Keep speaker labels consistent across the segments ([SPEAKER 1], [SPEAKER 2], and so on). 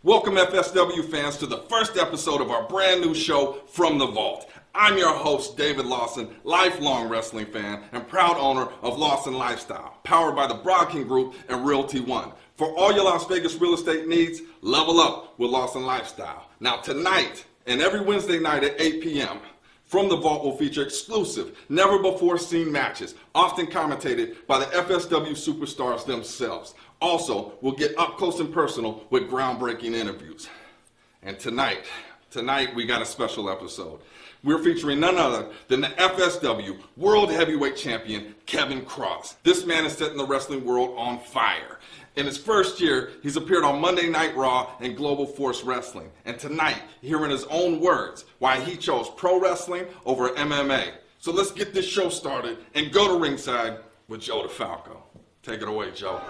[SPEAKER 1] Welcome FSW fans to the first episode of our brand new show, From the Vault. I'm your host, David Lawson, lifelong wrestling fan and proud owner of Lawson Lifestyle, powered by the Broadkin Group and Realty One. For all your Las Vegas real estate needs, level up with Lawson Lifestyle. Now tonight and every Wednesday night at 8 p.m., From the Vault will feature exclusive, never-before-seen matches, often commentated by the FSW superstars themselves. Also, we'll get up close and personal with groundbreaking interviews. And tonight we got a special episode. We're featuring none other than the FSW World Heavyweight Champion, Kevin Kross. This man is setting the wrestling world on fire. In his first year, he's appeared on Monday Night Raw and Global Force Wrestling. And tonight, hearing his own words, why he chose pro wrestling over MMA. So let's get this show started and go to ringside with Joe DeFalco. Take it away, Joe.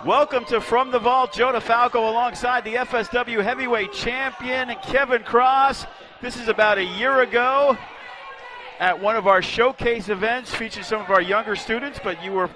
[SPEAKER 2] Welcome to From the Vault. Joe DeFalco alongside the FSW Heavyweight Champion, Kevin Kross. This is about a year ago at one of our showcase events, featured some of our younger students, but you were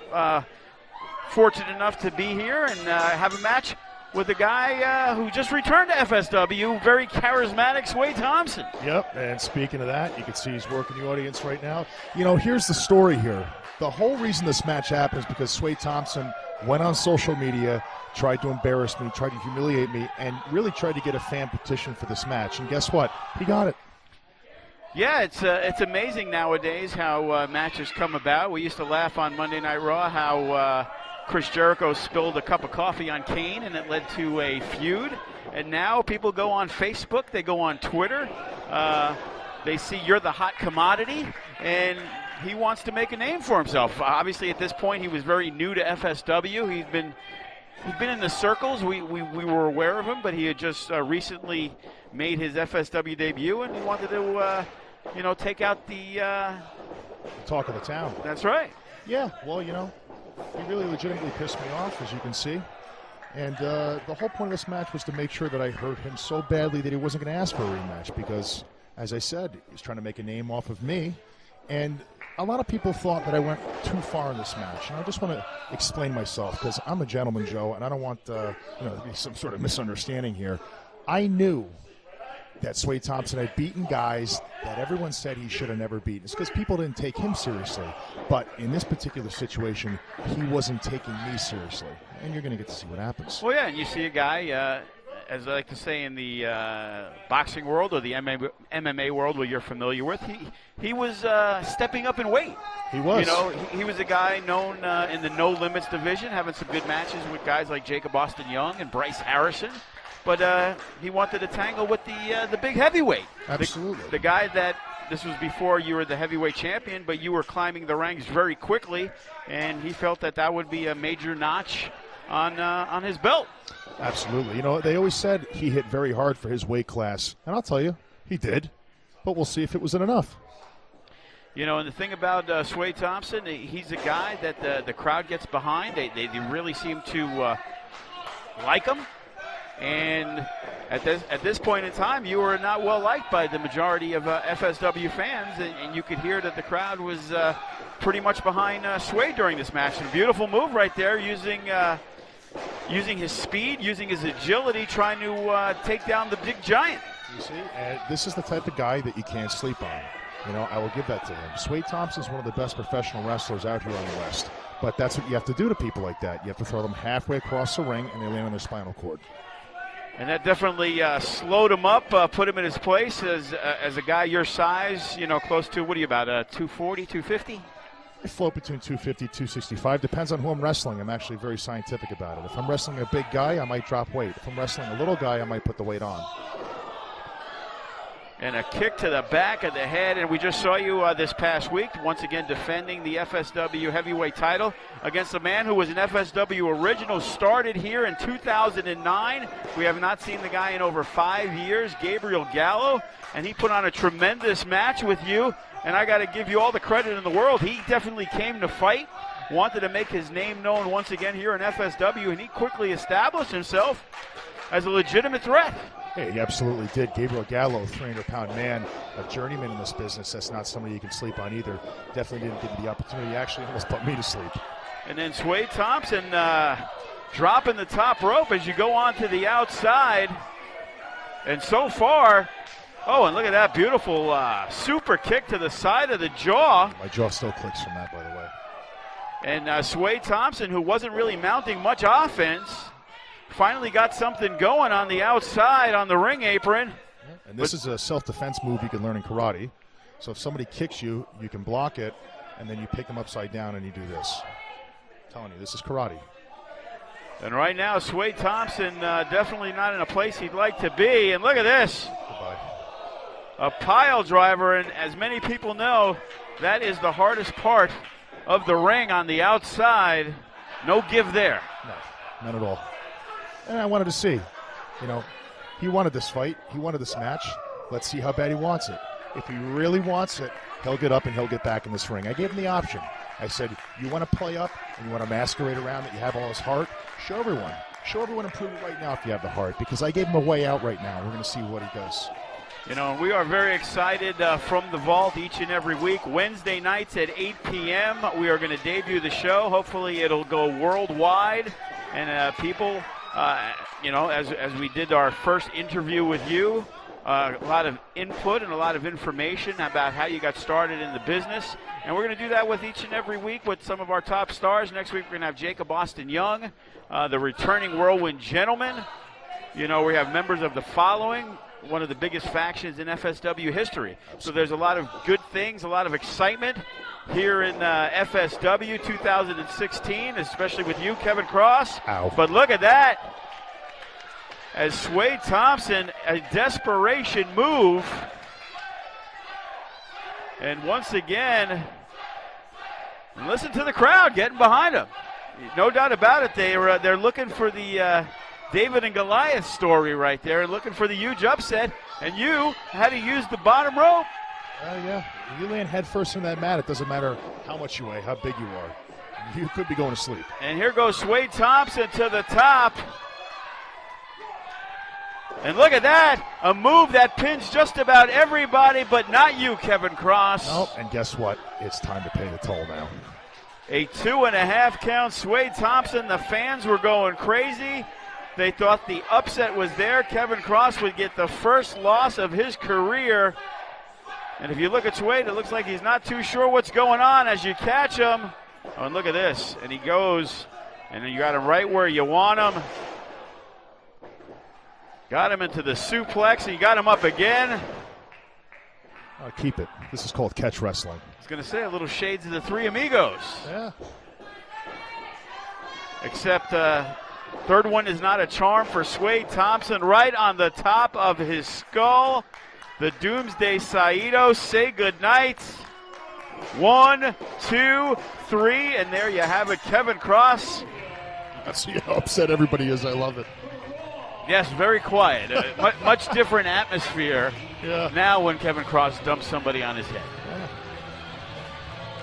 [SPEAKER 2] fortunate enough to be here and have a match with a guy who just returned to FSW, very charismatic Sway Thompson.
[SPEAKER 3] Yep, and speaking of that, you can see he's working the audience right now. You know, here's the story here. The whole reason this match happened is because Sway Thompson went on social media, tried to embarrass me, tried to humiliate me, and really tried to get a fan petition for this match. And guess what? He got it.
[SPEAKER 2] Yeah, it's amazing nowadays how matches come about. We used to laugh on Monday Night Raw how Chris Jericho spilled a cup of coffee on Kane and it led to a feud. And now people go on Facebook, they go on Twitter, they see you're the hot commodity, and he wants to make a name for himself. Obviously, at this point, he was very new to FSW. He'd been in the circles. We were aware of him, but he had just recently made his FSW debut, and he wanted to, take out the
[SPEAKER 3] talk of the town.
[SPEAKER 2] That's right.
[SPEAKER 3] Yeah, well, he really legitimately pissed me off, as you can see. And the whole point of this match was to make sure that I hurt him so badly that he wasn't going to ask for a rematch because, as I said, he was trying to make a name off of me. And a lot of people thought that I went too far in this match. And I just want to explain myself because I'm a gentleman, Joe, and I don't want to be some sort of misunderstanding here. I knew that Sway Thompson had beaten guys that everyone said he should have never beaten. It's because people didn't take him seriously. But in this particular situation, he wasn't taking me seriously. And you're going to get to see what happens.
[SPEAKER 2] Well, yeah, and you see a guy, as I like to say in the boxing world or the MMA world where you're familiar with, he was stepping up in weight.
[SPEAKER 3] He was.
[SPEAKER 2] He was a guy known in the no limits division, having some good matches with guys like Jacob Austin Young and Bryce Harrison. But he wanted to tangle with the big heavyweight.
[SPEAKER 3] Absolutely.
[SPEAKER 2] The guy that, this was before you were the heavyweight champion, but you were climbing the ranks very quickly, and he felt that would be a major notch on his belt.
[SPEAKER 3] Absolutely. They always said he hit very hard for his weight class, and I'll tell you, he did. But we'll see if it wasn't enough.
[SPEAKER 2] And the thing about Sway Thompson, he's a guy that the crowd gets behind. They really seem to like him. And at this point in time, you were not well liked by the majority of FSW fans, and you could hear that the crowd was pretty much behind Sway during this match. And a beautiful move right there, using his speed, using his agility, trying to take down the big giant.
[SPEAKER 3] You see, this is the type of guy that you can't sleep on. I will give that to him. Sway Thompson is one of the best professional wrestlers out here on the West. But that's what you have to do to people like that. You have to throw them halfway across the ring, and they land on their spinal cord.
[SPEAKER 2] And that definitely slowed him up, put him in his place as a guy your size, close to, what are you, about 240, 250?
[SPEAKER 3] I float between 250, 265. Depends on who I'm wrestling. I'm actually very scientific about it. If I'm wrestling a big guy, I might drop weight. If I'm wrestling a little guy, I might put the weight on.
[SPEAKER 2] And a kick to the back of the head. And we just saw you this past week, once again defending the FSW heavyweight title against a man who was an FSW original, started here in 2009. We have not seen the guy in over 5 years, Gabriel Gallo. And he put on a tremendous match with you. And I got to give you all the credit in the world. He definitely came to fight, wanted to make his name known once again here in FSW, and he quickly established himself as a legitimate threat.
[SPEAKER 3] Hey, he absolutely did. Gabriel Gallo, 300-pound man, a journeyman in this business. That's not somebody you can sleep on either. Definitely didn't give me the opportunity. He actually almost put me to sleep.
[SPEAKER 2] And then Sway Thompson dropping the top rope as you go on to the outside. And so far, oh, and look at that beautiful super kick to the side of the jaw.
[SPEAKER 3] My jaw still clicks from that, by the way.
[SPEAKER 2] And Sway Thompson, who wasn't really mounting much offense, finally got something going on the outside on the ring apron.
[SPEAKER 3] And this is a self-defense move you can learn in karate. So if somebody kicks you, you can block it, and then you pick them upside down and you do this. I'm telling you, this is karate.
[SPEAKER 2] And right now, Sway Thompson definitely not in a place he'd like to be. And look at this.
[SPEAKER 3] Goodbye.
[SPEAKER 2] A pile driver, and as many people know, that is the hardest part of the ring on the outside. No give there.
[SPEAKER 3] No, not at all. And I wanted to see, he wanted this fight. He wanted this match. Let's see how bad he wants it. If he really wants it, he'll get up and he'll get back in this ring. I gave him the option. I said, you want to play up and you want to masquerade around that you have all his heart? Show everyone. Show everyone and prove it right now if you have the heart, because I gave him a way out right now. We're going to see what he does.
[SPEAKER 2] We are very excited from the vault each and every week. Wednesday nights at 8 p.m. we are going to debut the show. Hopefully it'll go worldwide. And people, as we did our first interview with you, a lot of input and a lot of information about how you got started in the business. And we're going to do that with each and every week with some of our top stars. Next week we're going to have Jacob Austin Young, the returning Whirlwind Gentleman. We have members of the following, one of the biggest factions in FSW history. So there's a lot of good things, a lot of excitement here in FSW 2016, especially with you, Kevin Kross.
[SPEAKER 3] Ow.
[SPEAKER 2] But look at that. As Sway Thompson, a desperation move. And once again, listen to the crowd getting behind him. No doubt about it. They're looking for the David and Goliath story right there, and looking for the huge upset. And you had to use the bottom rope.
[SPEAKER 3] Yeah. You land head first in that mat. It doesn't matter how much you weigh, how big you are. You could be going to sleep.
[SPEAKER 2] And here goes Sway Thompson to the top. And look at that, a move that pins just about everybody, but not you, Kevin Kross.
[SPEAKER 3] Nope, and guess what? It's time to pay the toll now.
[SPEAKER 2] A 2.5 count, Sway Thompson. The fans were going crazy. They thought the upset was there. Kevin Kross would get the first loss of his career. And if you look at Sway, it looks like he's not too sure what's going on as you catch him. Oh, and look at this. And he goes, and then you got him right where you want him. Got him into the suplex, and you got him up again.
[SPEAKER 3] Keep it. This is called catch wrestling.
[SPEAKER 2] I was going to say a little shades of the Three Amigos.
[SPEAKER 3] Yeah.
[SPEAKER 2] Except third one is not a charm for Sway Thompson. Right on the top of his skull. The Doomsday Saito. Say goodnight. 1, 2, 3, and there you have it, Kevin Kross.
[SPEAKER 3] I see how upset everybody is. I love it.
[SPEAKER 2] Yes, very quiet. Much different atmosphere now when Kevin Kross dumps somebody on his head. Yeah.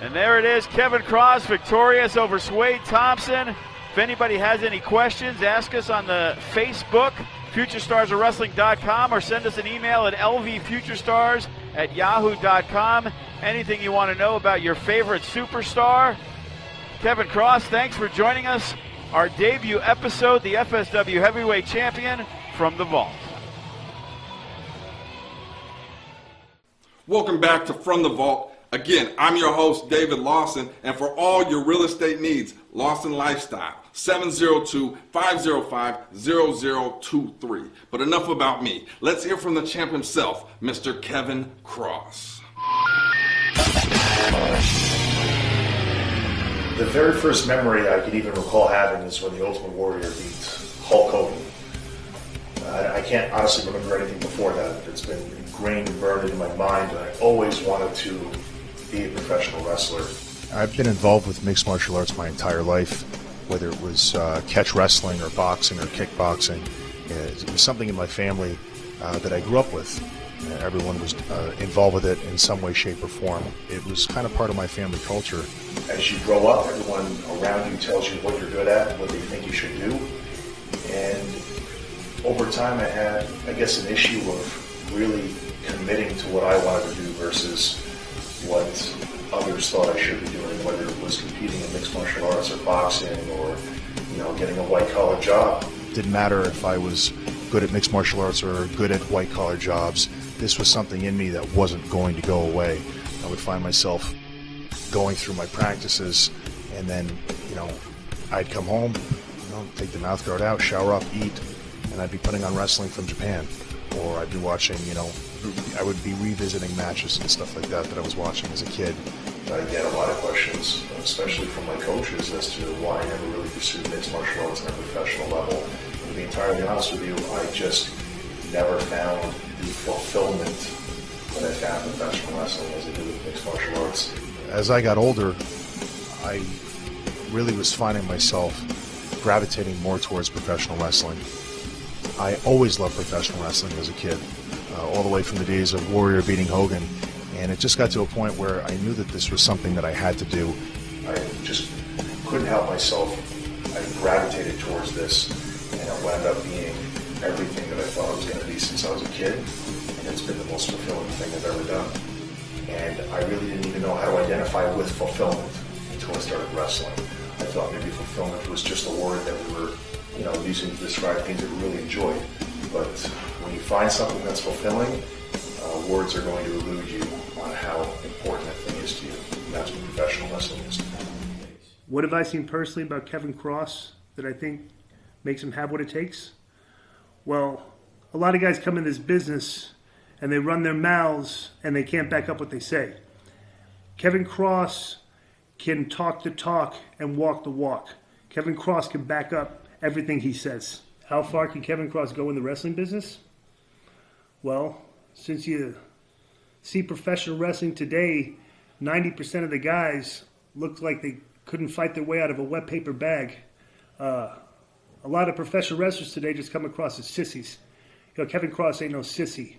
[SPEAKER 2] And there it is, Kevin Kross victorious over Sway Thompson. If anybody has any questions, ask us on the Facebook, FutureStarsOfWrestling.com, or send us an email at lvfuturestars@yahoo.com. Anything you want to know about your favorite superstar. Kevin Kross, thanks for joining us. Our debut episode, the FSW Heavyweight Champion from the Vault.
[SPEAKER 1] Welcome back to From the Vault. Again, I'm your host, David Lawson, and for all your real estate needs, Lawson Lifestyle, 702-505-0023. But enough about me. Let's hear from the champ himself, Mr. Kevin Kross.
[SPEAKER 4] The very first memory I could even recall having is when the Ultimate Warrior beat Hulk Hogan. I can't honestly remember anything before that. It's been ingrained and burned into my mind, and I always wanted to be a professional wrestler.
[SPEAKER 3] I've been involved with mixed martial arts my entire life, whether it was catch wrestling or boxing or kickboxing. It was something in my family that I grew up with. Everyone was involved with it in some way, shape, or form. It was kind of part of my family culture.
[SPEAKER 4] As you grow up, everyone around you tells you what you're good at and what they think you should do. And over time, I had, I guess, an issue of really committing to what I wanted to do versus what others thought I should be doing, whether it was competing in mixed martial arts or boxing or getting a white-collar job.
[SPEAKER 3] Didn't matter if I was good at mixed martial arts or good at white-collar jobs. This was something in me that wasn't going to go away. I would find myself going through my practices, and then, I'd come home, take the mouth guard out, shower up, eat, and I'd be putting on wrestling from Japan. Or I'd be watching, I would be revisiting matches and stuff like that I was watching as a kid.
[SPEAKER 4] I get a lot of questions, especially from my coaches, as to why I never really pursued mixed martial arts on a professional level. And to be entirely honest with you, I just never found the fulfillment that I found in professional wrestling as I did with mixed martial arts.
[SPEAKER 3] As I got older, I really was finding myself gravitating more towards professional wrestling. I always loved professional wrestling as a kid, all the way from the days of Warrior beating Hogan, and it just got to a point where I knew that this was something that I had to do.
[SPEAKER 4] I just couldn't help myself. I gravitated towards this, and it wound up being everything that I thought it was going to be since I was a kid, and it's been the most fulfilling thing I've ever done. And I really didn't even know how to identify with fulfillment until I started wrestling. I thought maybe fulfillment was just a word that we were using to describe things that we really enjoyed. But when you find something that's fulfilling, words are going to elude you on how important that thing is to you. And that's what professional wrestling is to me.
[SPEAKER 5] What have I seen personally about Kevin Kross that I think makes him have what it takes? Well, a lot of guys come in this business and they run their mouths and they can't back up what they say. Kevin Kross can talk the talk and walk the walk. Kevin Kross can back up everything he says. How far can Kevin Kross go in the wrestling business? Well, since you see professional wrestling today, 90% of the guys look like they couldn't fight their way out of a wet paper bag. A lot of professional wrestlers today just come across as sissies. Kevin Kross ain't no sissy.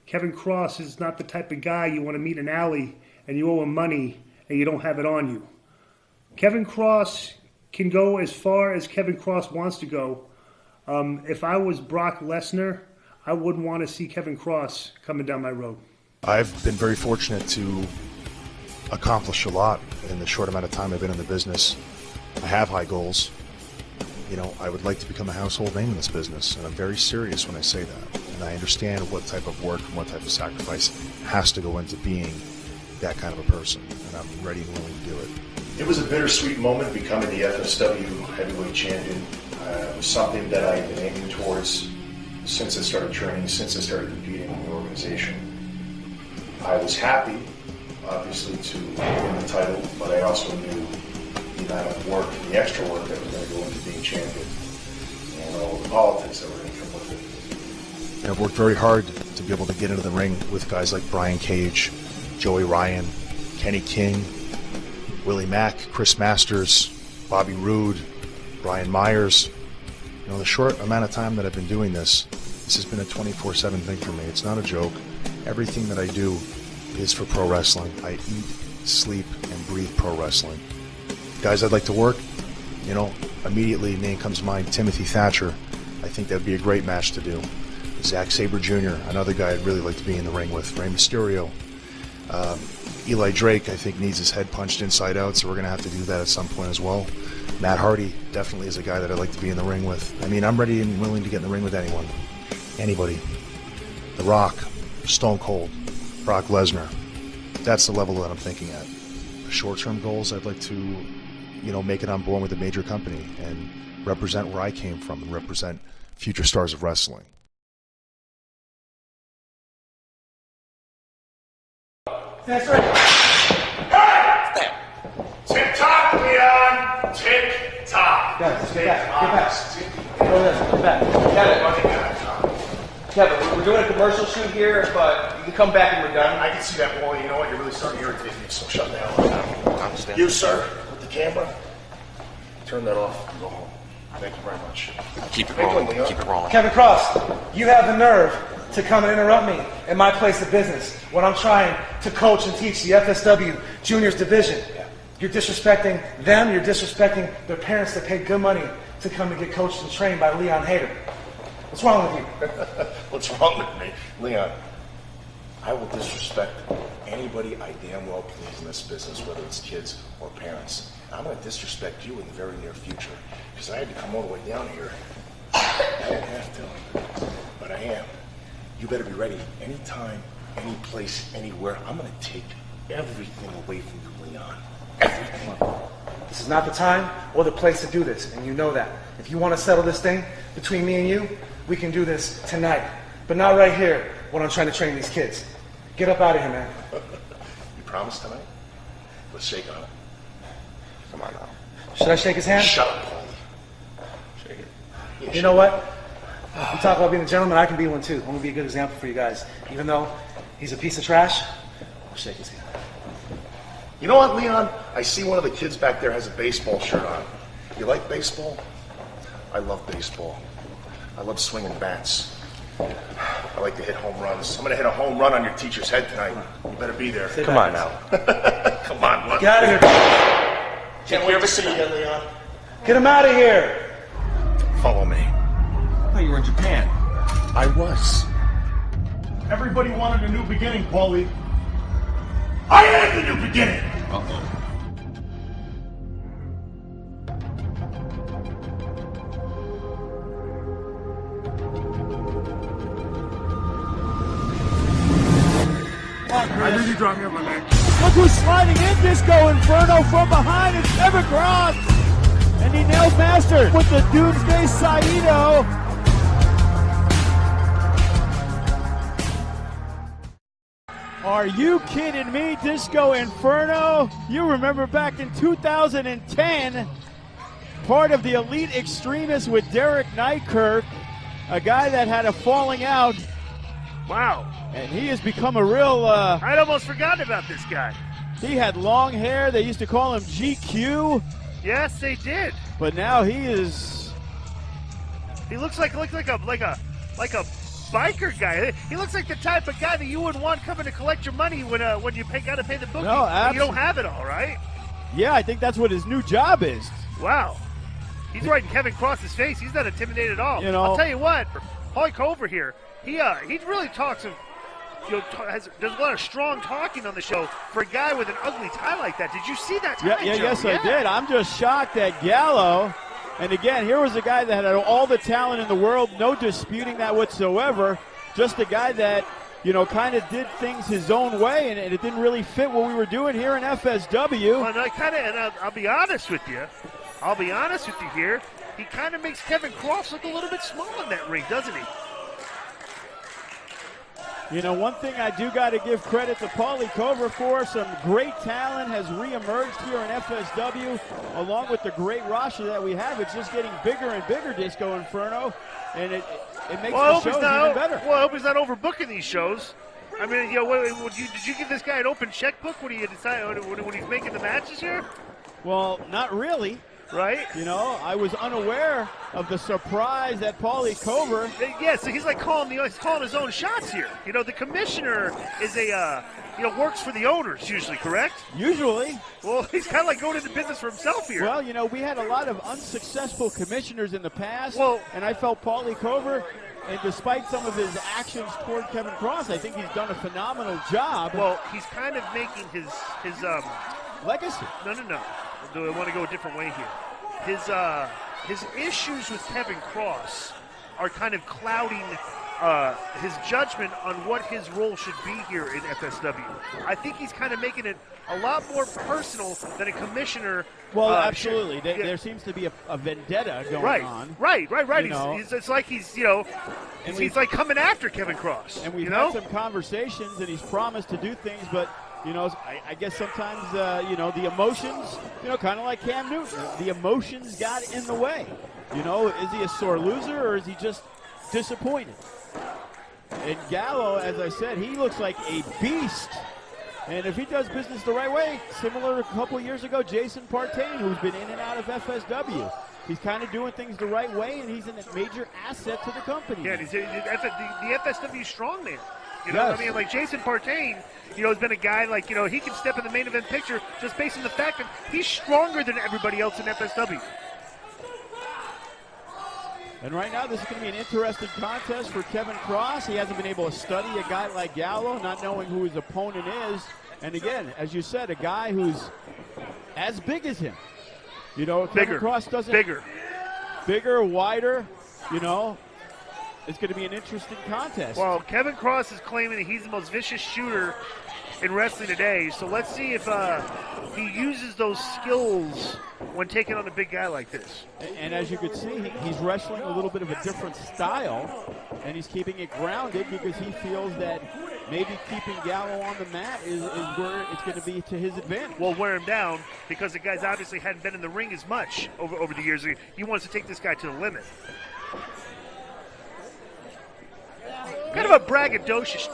[SPEAKER 5] Kevin Kross is not the type of guy you want to meet in an alley and you owe him money and you don't have it on you. Kevin Kross can go as far as Kevin Kross wants to go. If I was Brock Lesnar, I wouldn't want to see Kevin Kross coming down my road.
[SPEAKER 3] I've been very fortunate to accomplish a lot in the short amount of time I've been in the business. I have high goals. I would like to become a household name in this business, and I'm very serious when I say that. And I understand what type of work and what type of sacrifice has to go into being that kind of a person, and I'm ready and willing to do it.
[SPEAKER 4] It was a bittersweet moment becoming the FSW Heavyweight Champion. It was something that I had been aiming towards since I started training, since I started competing in the organization. I was happy, obviously, to win the title, but I also knew the amount of work, the extra work that was going to go into being champion, and all the politics that were going to come with it.
[SPEAKER 3] And I've worked very hard to be able to get into the ring with guys like Brian Cage, Joey Ryan, Kenny King, Willie Mack, Chris Masters, Bobby Roode, Brian Myers. The short amount of time that I've been doing this has been a 24/7 thing for me. It's not a joke. Everything that I do is for pro wrestling. I eat, sleep, and breathe pro wrestling. Guys I'd like to work, immediately name comes to mind, Timothy Thatcher. I think that would be a great match to do. Zack Sabre Jr., another guy I'd really like to be in the ring with. Rey Mysterio. Eli Drake, I think, needs his head punched inside out, so we're going to have to do that at some point as well. Matt Hardy definitely is a guy that I'd like to be in the ring with. I'm ready and willing to get in the ring with anyone. Anybody. The Rock, Stone Cold, Brock Lesnar. That's the level that I'm thinking at. The short-term goals, I'd like to, make it on board with a major company and represent where I came from and represent future stars of wrestling.
[SPEAKER 6] That's right.
[SPEAKER 4] Hey! Tick-tock, Leon! Tick-tock.
[SPEAKER 6] Guys, get back. Get back. Kevin, we're doing a commercial shoot here, but you can come back when we're done.
[SPEAKER 4] I can see that, boy. You know what? You're really starting to irritate me, so shut the hell up. I understand. You, sir, with the camera, turn that off and go home. Thank you very much.
[SPEAKER 7] Keep it rolling. Keep it rolling.
[SPEAKER 6] Kevin Kross, you have the nerve to come and interrupt me in my place of business when I'm trying to coach and teach the FSW Juniors Division. You're disrespecting them, you're disrespecting their parents that paid good money to come and get coached and trained by Leon Hader. What's wrong with you?
[SPEAKER 4] What's wrong with me? Leon, I will disrespect anybody I damn well please in this business, whether it's kids or parents. I'm going to disrespect you in the very near future because I had to come all the way down here. I didn't have to, but I am. You better be ready anytime, any place, anywhere. I'm going to take everything away from you, Leon. Everything.
[SPEAKER 6] This is not the time or the place to do this, and you know that. If you want to settle this thing between me and you, we can do this tonight. But not right here when I'm trying to train these kids. Get up out of here, man.
[SPEAKER 4] You promise tonight? Let's shake on it. Come on now.
[SPEAKER 6] Should I shake his hand?
[SPEAKER 4] Shut up, Paulie. Shake it. Yeah,
[SPEAKER 6] You know what? You talk about being a gentleman, I can be one too. I'm going to be a good example for you guys. Even though he's a piece of trash, I'll shake his hand.
[SPEAKER 4] You know what, Leon? I see one of the kids back there has a baseball shirt on. You like baseball? I love baseball. I love swinging bats. I like to hit home runs. I'm going to hit a home run on your teacher's head tonight. You better be there.
[SPEAKER 6] Stay
[SPEAKER 4] Come
[SPEAKER 6] back.
[SPEAKER 4] on now. Come on, what?
[SPEAKER 6] Get out of here.
[SPEAKER 4] Can't wait to see you again, Leon.
[SPEAKER 6] Get him out of here.
[SPEAKER 4] Follow me.
[SPEAKER 7] Oh, you were in Japan.
[SPEAKER 4] I was.
[SPEAKER 8] Everybody wanted a new beginning, Paulie. I am the new beginning!
[SPEAKER 7] Uh-oh.
[SPEAKER 8] I knew you dropped me on my neck.
[SPEAKER 9] Look who's sliding in, Disco Inferno from behind. It's Kevin Kross. And he nails Master with the Doomsday Saito. Are you kidding me, Disco Inferno? You remember back in 2010, part of the Elite Extremists with Derek Nykerk, a guy that had a falling out.
[SPEAKER 5] Wow.
[SPEAKER 9] And he has become a real,
[SPEAKER 5] I'd almost forgotten about this guy.
[SPEAKER 9] he had long hair. They used to call him GQ.
[SPEAKER 5] Yes, they did.
[SPEAKER 9] But now he is,
[SPEAKER 5] He looks like a biker guy. He looks like the type of guy that you would want coming to collect your money when you got to pay the bookie.
[SPEAKER 9] No,
[SPEAKER 5] But you don't have it all, right?
[SPEAKER 9] yeah, I think that's what his new job is.
[SPEAKER 5] Wow. He's right in Kevin Cross's face. He's not intimidated at all.
[SPEAKER 9] You know-
[SPEAKER 5] I'll tell you what, Paulie Cover here, he really talks of, does a lot of strong talking on the show for a guy with an ugly tie like that. Did you see that tie, Joe?
[SPEAKER 9] Yes, I did. I'm just shocked at Gallo. And again, here was a guy that had all the talent in the world, no disputing that whatsoever. Just a guy that, kind of did things his own way, and it didn't really fit what we were doing here in FSW.
[SPEAKER 5] Well, I'll be honest with you. Here. He kind of makes Kevin Kross look a little bit small in that ring, doesn't he?
[SPEAKER 9] One thing I do got to give credit to Paulie Cover for, some great talent has reemerged here in FSW, along with the great roster that we have. It's just getting bigger and bigger, Disco Inferno, and it makes the shows even better.
[SPEAKER 5] Well, I hope he's not overbooking these shows. I mean, did you give this guy an open checkbook when he decided when he's making the matches here?
[SPEAKER 9] Well, not really.
[SPEAKER 5] Right?
[SPEAKER 9] I was unaware of the surprise that Paulie Cover.
[SPEAKER 5] Yeah, so he's like calling his own shots here. The commissioner is works for the owners usually, correct?
[SPEAKER 9] Usually.
[SPEAKER 5] Well, he's kind of like going into business for himself here.
[SPEAKER 9] Well, we had a lot of unsuccessful commissioners in the past.
[SPEAKER 5] Well,
[SPEAKER 9] and I felt Paulie Cover, and despite some of his actions toward Kevin Kross, I think he's done a phenomenal job.
[SPEAKER 5] Well, he's kind of making his
[SPEAKER 9] legacy.
[SPEAKER 5] No. I want to go a different way here. His issues with Kevin Kross are kind of clouding his judgment on what his role should be here in FSW. I think he's kind of making it a lot more personal than a commissioner.
[SPEAKER 9] Well, absolutely. There seems to be a vendetta going on.
[SPEAKER 5] Right. It's like he's like coming after Kevin Kross.
[SPEAKER 9] And we've had some conversations, and he's promised to do things, but I guess sometimes, the emotions, kind of like Cam Newton, the emotions got in the way. Is he a sore loser or is he just disappointed? And Gallo, as I said, he looks like a beast. And if he does business the right way, similar a couple years ago, Jason Partain, who's been in and out of FSW. He's kind of doing things the right way, and he's a major asset to the company.
[SPEAKER 5] Yeah, he's the FSW strongman.
[SPEAKER 9] Yes.
[SPEAKER 5] I mean, like Jason Partain, has been a guy like, he can step in the main event picture just based on the fact that he's stronger than everybody else in FSW.
[SPEAKER 9] And right now, this is going to be an interesting contest for Kevin Kross. He hasn't been able to study a guy like Gallo, not knowing who his opponent is. And again, as you said, a guy who's as big as him. You know, Kevin Kross doesn't. Bigger, wider, you know. It's going to be an interesting contest.
[SPEAKER 5] Well, Kevin Kross is claiming that he's the most vicious shooter in wrestling today. So let's see if he uses those skills when taking on a big guy like this.
[SPEAKER 9] And as you can see, he's wrestling a little bit of a different style, and he's keeping it grounded because he feels that maybe keeping Gallo on the mat is where it's going to be to his advantage.
[SPEAKER 5] Well, wear him down because the guys obviously hadn't been in the ring as much over the years. He wants to take this guy to the limit. Kind of a braggadocious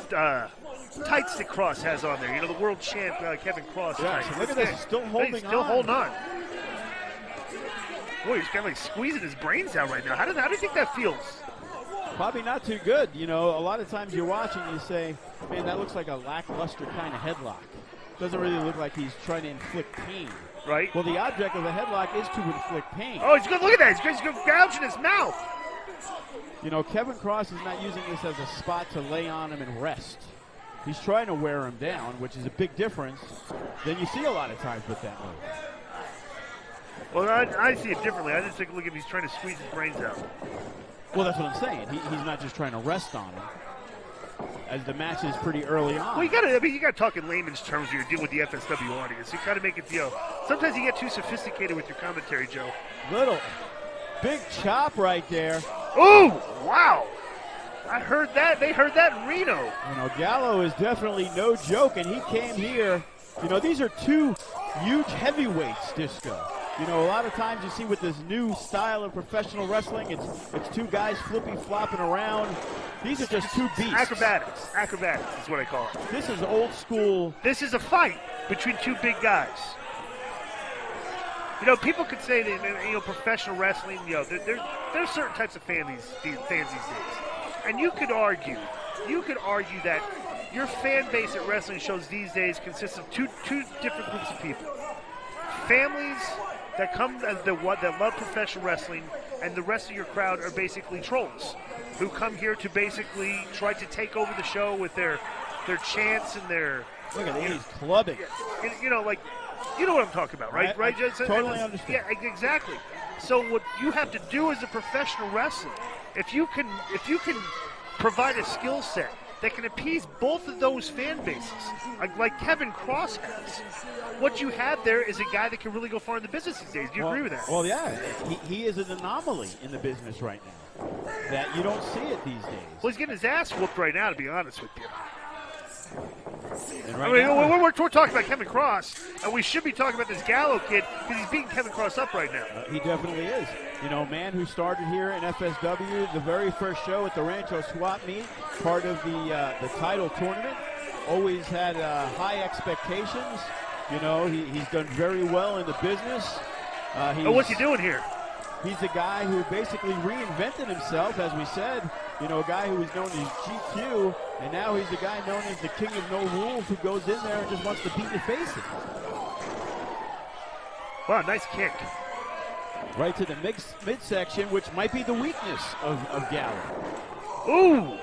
[SPEAKER 5] tights that Kross has on there. You know, the world champ Kevin Kross.
[SPEAKER 9] Yeah, so look at this, still holding on.
[SPEAKER 5] Holding on. Boy, he's kind of like squeezing his brains out right now. How do you think that feels?
[SPEAKER 9] Probably not too good. You know, a lot of times you're watching, you say, man, that looks like a lackluster kind of headlock. Doesn't really look like he's trying to inflict pain.
[SPEAKER 5] Right.
[SPEAKER 9] Well, the object of the headlock is to inflict pain.
[SPEAKER 5] Oh, he's good. Look at that. He's gouging his mouth.
[SPEAKER 9] You know, Kevin Kross is not using this as a spot to lay on him and rest. He's trying to wear him down, which is a big difference than you see a lot of times with that move.
[SPEAKER 5] Well, I see it differently. I just take a look at him. He's trying to squeeze his brains out.
[SPEAKER 9] Well, that's what I'm saying. He's not just trying to rest on him, as the match is pretty early on.
[SPEAKER 5] Well, you got to talk in layman's terms when you're dealing with the FSW audience. You got to make it feel. Sometimes you get too sophisticated with your commentary, Joe.
[SPEAKER 9] Little big chop right there.
[SPEAKER 5] Ooh, wow. I heard that. They heard that in Reno.
[SPEAKER 9] You know, Gallo is definitely no joke, and he came here. You know, these are two huge heavyweights, Disco. You know, a lot of times you see with this new style of professional wrestling, it's two guys flopping around. These are just two beasts. Acrobatics
[SPEAKER 5] is what I call it.
[SPEAKER 9] This is old school.
[SPEAKER 5] This is a fight between two big guys. You know, people could say that, you know, professional wrestling, you know, there's certain types of fans these days. And you could argue that your fan base at wrestling shows these days consists of two different groups of people. Families that love professional wrestling, and the rest of your crowd are basically trolls who come here to basically try to take over the show with their chants and their...
[SPEAKER 9] Look at these clubbing.
[SPEAKER 5] And, you know, like, you know what I'm talking about, right?
[SPEAKER 9] I totally understand.
[SPEAKER 5] Yeah, exactly. So what you have to do as a professional wrestler, if you can provide a skill set that can appease both of those fan bases, like Kevin Kross has, what you have there is a guy that can really go far in the business these days. Do you agree with that?
[SPEAKER 9] Well, yeah. He is an anomaly in the business right now. That you don't see it these days.
[SPEAKER 5] Well, he's getting his ass whooped right now, to be honest with you.
[SPEAKER 9] And right now,
[SPEAKER 5] we're talking about Kevin Kross, and we should be talking about this Gallo kid because he's beating Kevin Kross up right now.
[SPEAKER 9] He definitely is. You know, man who started here in FSW, the very first show at the Rancho Swap Meet, part of the title tournament, always had high expectations. You know, he's done very well in the business.
[SPEAKER 5] What's he doing here?
[SPEAKER 9] He's a guy who basically reinvented himself, as we said. You know, a guy who was known as GQ, and now he's the guy known as the King of No Rules, who goes in there and just wants to beat your face in.
[SPEAKER 5] Wow, nice kick.
[SPEAKER 9] Right to the midsection, which might be the weakness of Gallo.
[SPEAKER 5] Ooh!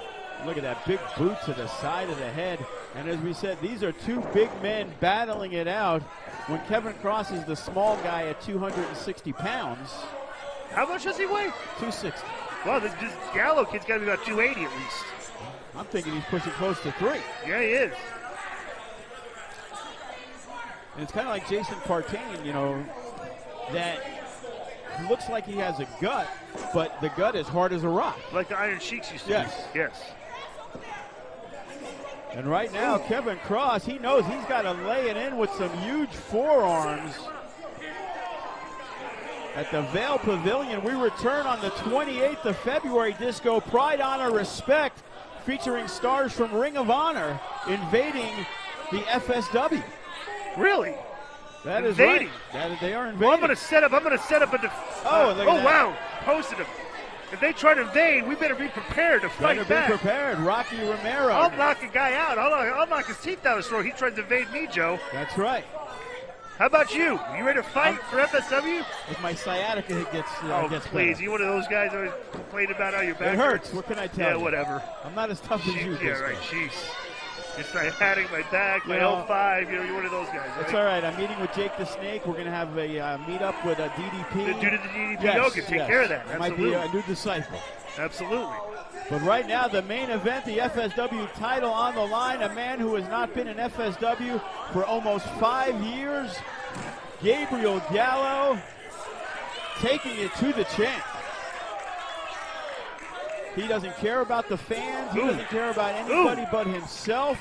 [SPEAKER 9] Look at that big boot to the side of the head. And as we said, these are two big men battling it out when Kevin Kross is the small guy at 260 pounds.
[SPEAKER 5] How much does he weigh?
[SPEAKER 9] 260.
[SPEAKER 5] Well, this Gallo kid's got to be about 280 at least.
[SPEAKER 9] I'm thinking he's pushing close to 3.
[SPEAKER 5] Yeah, he is.
[SPEAKER 9] And it's kind of like Jason Partain, you know, that looks like he has a gut, but the gut is hard as a rock.
[SPEAKER 5] Like the Iron Sheiks used to
[SPEAKER 9] Yes.
[SPEAKER 5] be. Yes.
[SPEAKER 9] And right now, Kevin Kross, he knows he's got to lay it in with some huge forearms. At the Vail Pavilion, we return on the 28th of February, Disco. Pride, Honor, Respect, featuring stars from Ring of Honor invading the FSW.
[SPEAKER 5] Really?
[SPEAKER 9] That is
[SPEAKER 5] invading.
[SPEAKER 9] Right. They are invading.
[SPEAKER 5] Well, I'm going to set up a wow, posted him. If they try to invade, we better be prepared to fight back.
[SPEAKER 9] Better be prepared. Rocky Romero.
[SPEAKER 5] I'll knock a guy out. I'll knock his teeth out his throat. He tried to invade me, Joe.
[SPEAKER 9] That's right.
[SPEAKER 5] How about you? You ready to fight for FSW?
[SPEAKER 9] If my sciatica gets
[SPEAKER 5] please.
[SPEAKER 9] better.
[SPEAKER 5] You one of those guys always complain about how your back
[SPEAKER 9] hurts. What can I tell you?
[SPEAKER 5] Yeah, whatever.
[SPEAKER 9] I'm not as tough as you.
[SPEAKER 5] Yeah, right. Jeez. Just like patting my back, my 05, you're one of those guys, right?
[SPEAKER 9] It's all right. I'm meeting with Jake the Snake. We're going to have a meet-up with DDP.
[SPEAKER 5] The dude at the DDP,
[SPEAKER 9] yes,
[SPEAKER 5] can take care of that.
[SPEAKER 9] It might be a new disciple.
[SPEAKER 5] Absolutely.
[SPEAKER 9] But right now, the main event, the FSW title on the line, a man who has not been in FSW for almost 5 years, Gabriel Gallo, taking it to the champ. He doesn't care about the fans. He doesn't care about anybody but himself.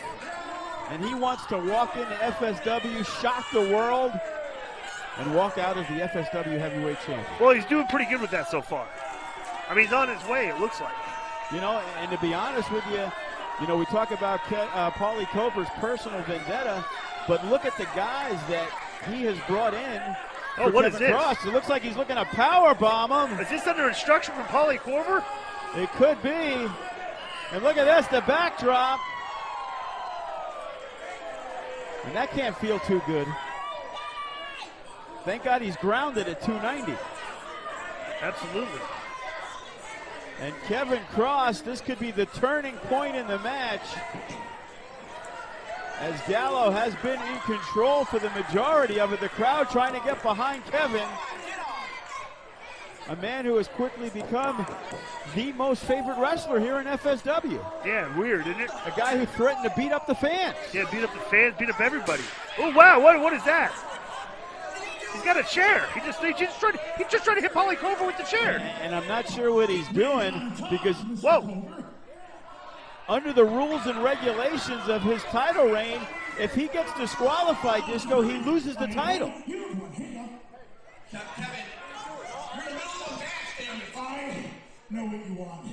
[SPEAKER 9] And he wants to walk into FSW, shock the world, and walk out as the FSW heavyweight champion.
[SPEAKER 5] Well, he's doing pretty good with that so far. I mean, he's on his way, it looks like.
[SPEAKER 9] You know, and to be honest with you, you know, we talk about Paulie Cover's personal vendetta, but look at the guys that he has brought in.
[SPEAKER 5] Oh, what is this?
[SPEAKER 9] Kross. It looks like he's looking to powerbomb him.
[SPEAKER 5] Is this under instruction from Paulie Corver?
[SPEAKER 9] It could be. And look at this, the backdrop. And that can't feel too good. Thank God he's grounded at 290.
[SPEAKER 5] Absolutely.
[SPEAKER 9] And Kevin Kross, this could be the turning point in the match, as Gallo has been in control for the majority of it. The crowd trying to get behind Kevin. A man who has quickly become the most favorite wrestler here in FSW.
[SPEAKER 5] Yeah, weird, isn't it?
[SPEAKER 9] A guy who threatened to beat up the fans.
[SPEAKER 5] Yeah, beat up the fans, beat up everybody. Oh, wow, what is that? He's got a chair. He just tried to hit Paulie Cover with the chair.
[SPEAKER 9] And I'm not sure what he's doing because,
[SPEAKER 5] whoa,
[SPEAKER 9] under the rules and regulations of his title reign, if he gets disqualified, Disco, he loses the title.
[SPEAKER 8] I know what you want.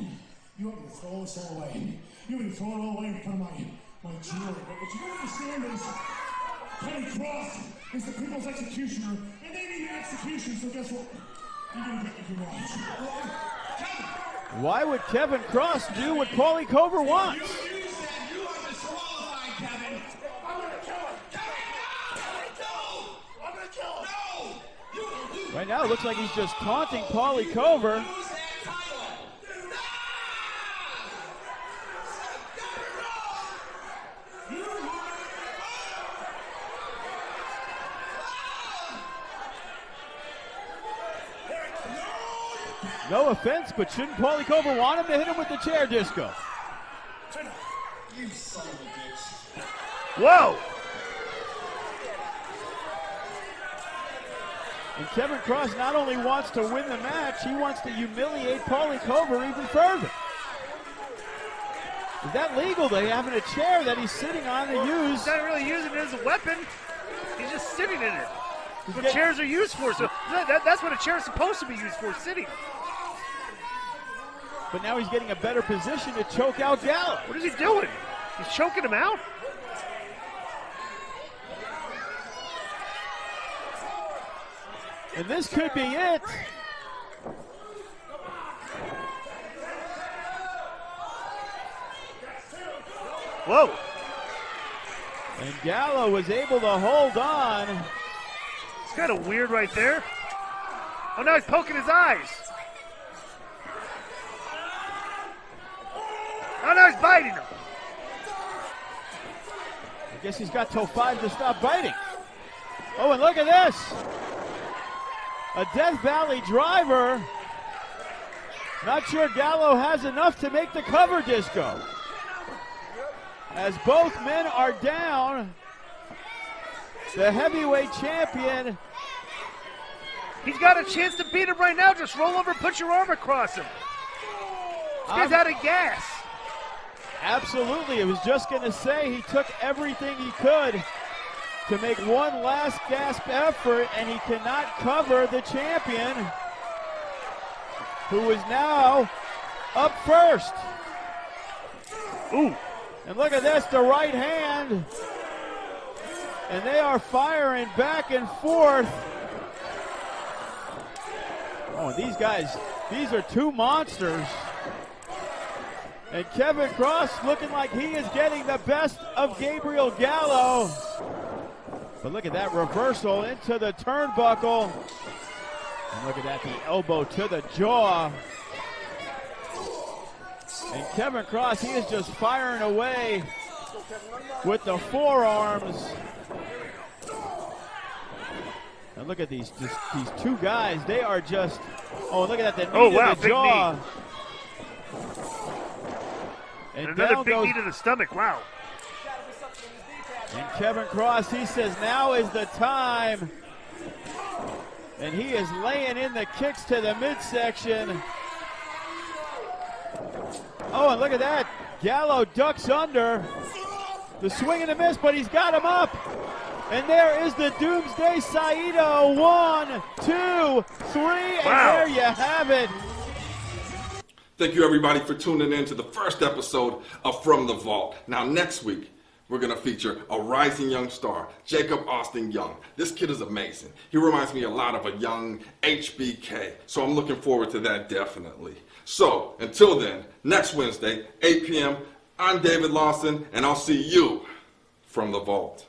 [SPEAKER 8] You want me to throw this all away. You want me to throw it all away in front of my jewelry. But what you don't understand is Kevin Kross is the people's executioner, and they need an execution, so guess what? You're going to get what you want.
[SPEAKER 9] Why would Kevin Kross do what Paulie Cover wants?
[SPEAKER 8] You said you are disqualified, Kevin. I'm going to kill him. Kevin, I'm going to kill him. No!
[SPEAKER 9] Right now, it looks like he's just taunting Paulie Cover. No offense, but shouldn't Paulie Cover want him to hit him with the chair, Disco?
[SPEAKER 8] You son of a bitch.
[SPEAKER 5] Whoa!
[SPEAKER 9] And Kevin Kross not only wants to win the match, he wants to humiliate Paulie Cover even further. Is that legal? They having a chair that he's sitting on to use?
[SPEAKER 5] He's not really using it as a weapon. He's just sitting in it. That's what chairs are used for. So that's what a chair is supposed to be used for, sitting.
[SPEAKER 9] But now he's getting a better position to choke out Gallo.
[SPEAKER 5] What is he doing? He's choking him out?
[SPEAKER 9] And this could be it.
[SPEAKER 5] Whoa.
[SPEAKER 9] And Gallo was able to hold on.
[SPEAKER 5] It's kind of weird right there. Oh, now he's poking his eyes. Oh, now he's biting him.
[SPEAKER 9] I guess he's got till 5 to stop biting. Oh, and look at this. A Death Valley driver. Not sure Gallo has enough to make the cover, Disco. As both men are down, the heavyweight champion.
[SPEAKER 5] He's got a chance to beat him right now. Just roll over and put your arm across him. This guy's out of gas.
[SPEAKER 9] Absolutely. I was just going to say he took everything he could to make one last gasp effort, and he cannot cover the champion, who is now up first.
[SPEAKER 5] Ooh.
[SPEAKER 9] And look at this, the right hand. And they are firing back and forth. Oh, and these guys, these are two monsters. And Kevin Kross looking like he is getting the best of Gabriel Gallo. But look at that reversal into the turnbuckle. And look at that, the elbow to the jaw. And Kevin Kross, he is just firing away with the forearms. And look at these two guys. They are just, oh, look at that, the knee to the jaw.
[SPEAKER 5] And another big knee to the stomach, wow.
[SPEAKER 9] And Kevin Kross, he says now is the time. And he is laying in the kicks to the midsection. Oh, and look at that. Gallo ducks under. The swing and a miss, but he's got him up. And there is the Doomsday Saito. 1, 2, 3, and there you have it.
[SPEAKER 1] Thank you, everybody, for tuning in to the first episode of From the Vault. Now, next week, we're going to feature a rising young star, Jacob Austin Young. This kid is amazing. He reminds me a lot of a young HBK, so I'm looking forward to that definitely. So, until then, next Wednesday, 8 p.m., I'm David Lawson, and I'll see you from the Vault.